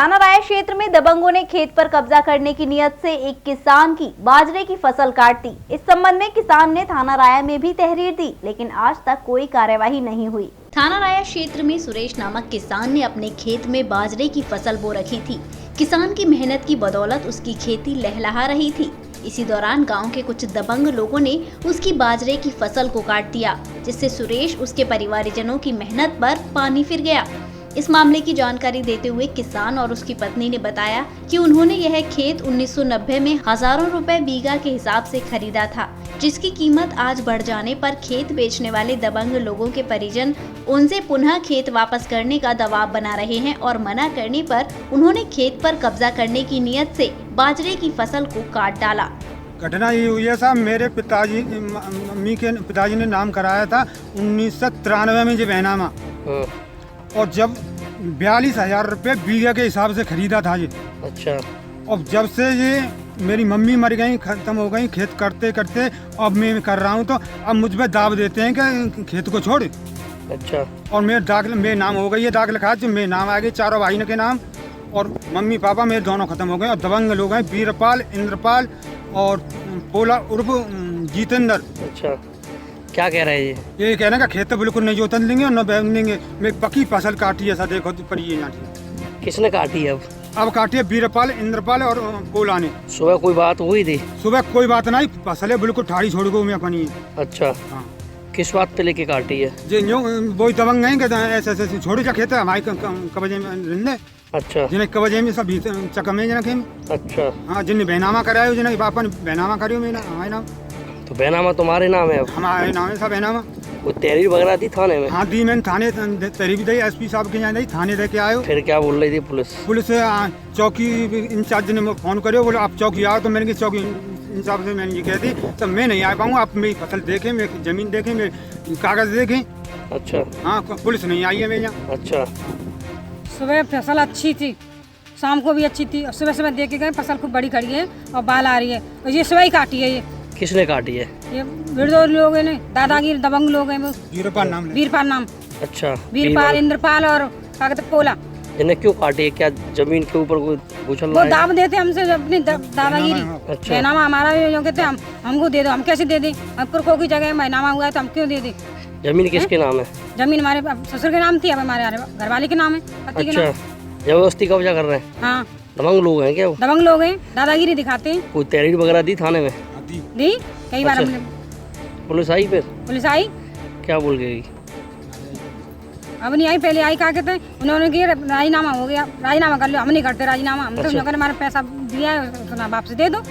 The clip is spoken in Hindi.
थाना राया क्षेत्र में दबंगों ने खेत पर कब्जा करने की नियत से एक किसान की बाजरे की फसल काट दी। इस संबंध में किसान ने थाना राया में भी तहरीर दी, लेकिन आज तक कोई कार्यवाही नहीं हुई। थाना राया क्षेत्र में सुरेश नामक किसान ने अपने खेत में बाजरे की फसल बो रखी थी। किसान की मेहनत की बदौलत उसकी खेती लहलहा रही थी। इसी दौरान गांव के कुछ दबंग लोगों ने उसकी बाजरे की फसल को काट दिया, जिससे सुरेश उसके परिवारजनों की मेहनत पर पानी फिर गया। इस मामले की जानकारी देते हुए किसान और उसकी पत्नी ने बताया कि उन्होंने यह खेत 1990 में हजारों रुपए बीघा के हिसाब से खरीदा था, जिसकी कीमत आज बढ़ जाने पर खेत बेचने वाले दबंग लोगों के परिजन उनसे पुनः खेत वापस करने का दबाव बना रहे हैं और मना करने पर उन्होंने खेत पर कब्जा करने की नियत से बाजरे की फसल को काट डाला। घटना ये हुई है साहब, मेरे मम्मी के पिताजी ने नाम कराया था 1993 में, जो बैनामा, और जब 42,000 रुपये बीघे के हिसाब से खरीदा था ये। अच्छा। और जब से ये मेरी मम्मी मर गई, खत्म हो गई खेत करते करते, अब मैं कर रहा हूँ तो अब मुझ पे दाब देते हैं कि खेत को छोड़। अच्छा। और मेरे नाम हो गई है, दाग लिखा है, मेरे नाम आ गए चारों भाई के नाम, और मम्मी पापा मेरे दोनों खत्म हो गए। और दबंग लोग हैं वीरपाल, इंद्रपाल और पोला उर्फ जितेंद्र। अच्छा, क्या कह रहे हैं ये कहने का खेत तो बिल्कुल नहीं जोतन देंगे और न बैन देंगे। मैं पक्की फसल काटी है, ऐसा देखो पड़ी है यहाँ। किसने काटी है? अब काटी है वीरपाल, इंद्रपाल और पोला ने। सुबह कोई बात हुई थी? सुबह कोई बात नहीं, फसलें बिल्कुल ठाड़ी छोड़ गई मैं अपनी। अच्छा। हाँ। किस बात पे लेके काटी है? जो वो दबंग हैं कि ऐसे ऐसे छोड़ जा खेत है हमारे कब्जे में रहने। अच्छा। जिन्हें कब्जे में सब चकमे जन। अच्छा। हाँ, जिन्हें बैनामा करायो, जिन्हें बापा ने बैनामा करियो मेरा हमारे नाम। तो बैनामा तुम्हारे नाम है? अब हमारे नाम है सब बैनामा। कोई तहरीर वगैरह दी थाने में? हाँ दी, मैंने थाने तहरीर दी, एसपी साहब के यहाँ दी, थाने दे के आयो। फिर क्या बोल रही थी पुलिस? पुलिस चौकी इंचार्ज ने फोन करो, बोले आप चौकी आओ। तो मैंने चौकी इंचार्ज से मैंने ये कह दी, तो मैं नहीं आ पाऊँगा, आप मेरी फसल देखें, मेरी जमीन देखें, मेरे कागज देखें। अच्छा। हाँ, पुलिस नहीं आई है मेरे यहाँ। अच्छा। सुबह फसल अच्छी थी, शाम को भी अच्छी थी, और सुबह सुबह देख के गए फसल खूब बड़ी खड़ी है और बाल आ रही है, और ये सुबह ही काटी है। ये किसने काटी है? ये विरोध लोग हैं, दादागिरी दबंग लोग हैं। वीरपाल नाम। वीरपाल नाम। अच्छा। वीरपाल, इंद्रपाल और क्या कहते पोला। इन्हें क्यों काटी है? क्या जमीन के ऊपर कोई उछल रहा वो है? दाब देते हमसे अपनी दादागिरी। अच्छा। बैनामा हमारा जो कहते हम हमको दे दो, हम कैसे दे दें? हमको की जगह बैनामा हुआ है तो हम क्यों दे दें? जमीन किसके नाम है? जमीन हमारे ससुर के नाम थी, अब हमारे घरवाले के नाम है, पति के नाम। अच्छा, जबरदस्ती कब्जा कर रहे हैं? हाँ। दबंग लोग हैं क्या वो? दबंग लोग हैं, दादागिरी दिखाते हैं। कोई तहरीर वगैरह दी थाने में? दी कई बार। अच्छा। हमने पुलिस आई? फिर पुलिस आई, क्या बोल गई? अब नहीं आई, पहले आई। क्या कहते हैं उन्होंने कि राजीनामा हो गया, राजीनामा कर लो। हम नहीं करते राजीनामा, हम तो हमारा पैसा दिया है, वापस दे दो।